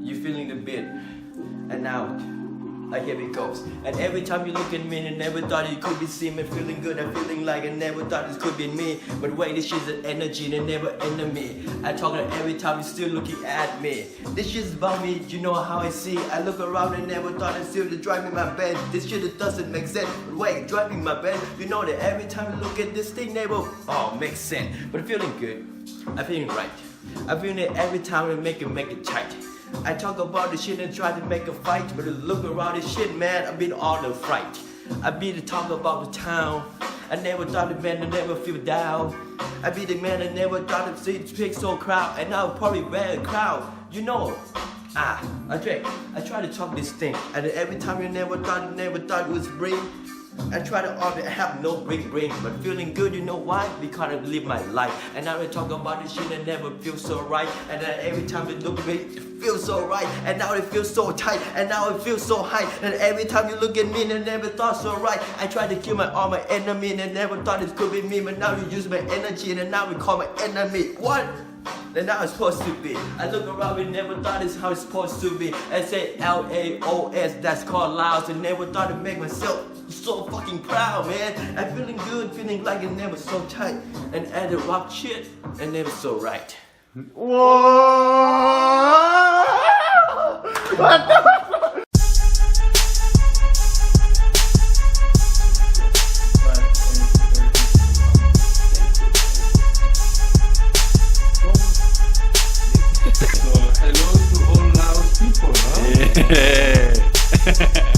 you feeling the beat, and now here it goes. And every time you look at me, I never thought you could be seen me feeling good. I'm feeling like I never thought this could be me. But wait, this shit's an energy that never ended me. I talk it every time you're still looking at me. This shit's about me, you know how I see. I look around and never thought I'd still to drive me my bed. This shit it doesn't make sense. But wait, driving my bed, you know that every time you look at this thing, neighbor, oh, makes sense. But I'm feeling good. I'm feeling right. I'm feeling it every time we make it tight. I talk about the shit and try to make a fight, but look around this shit, man, I've been all the fright. I be the talk about the town. I never thought the man to never feel down. I be the man that never thought to see the big so crowd, and now probably wear a crowd, you know. I try to talk this thing, and every time you never thought it was brain. I try to have no brain, but feeling good, you know why? Because I live my life. And now we talk about this shit and never feel so right. And then every time you look at me, it feels so right. And now it feels so tight, and now it feels so high. And every time you look at me, and I never thought so right. I tried to kill all my enemy, and I never thought it could be me. But now you use my energy, and now we call my enemy. What? And now it's supposed to be. I look around, we never thought it's how it's supposed to be. I say Laos, that's called Laos, and never thought to make myself so fucking proud, man. I'm feeling good, feeling like it never so tight. And at the rock shit, and never so right. Whoa! What the? So hello to all Laos people, huh? Yeah.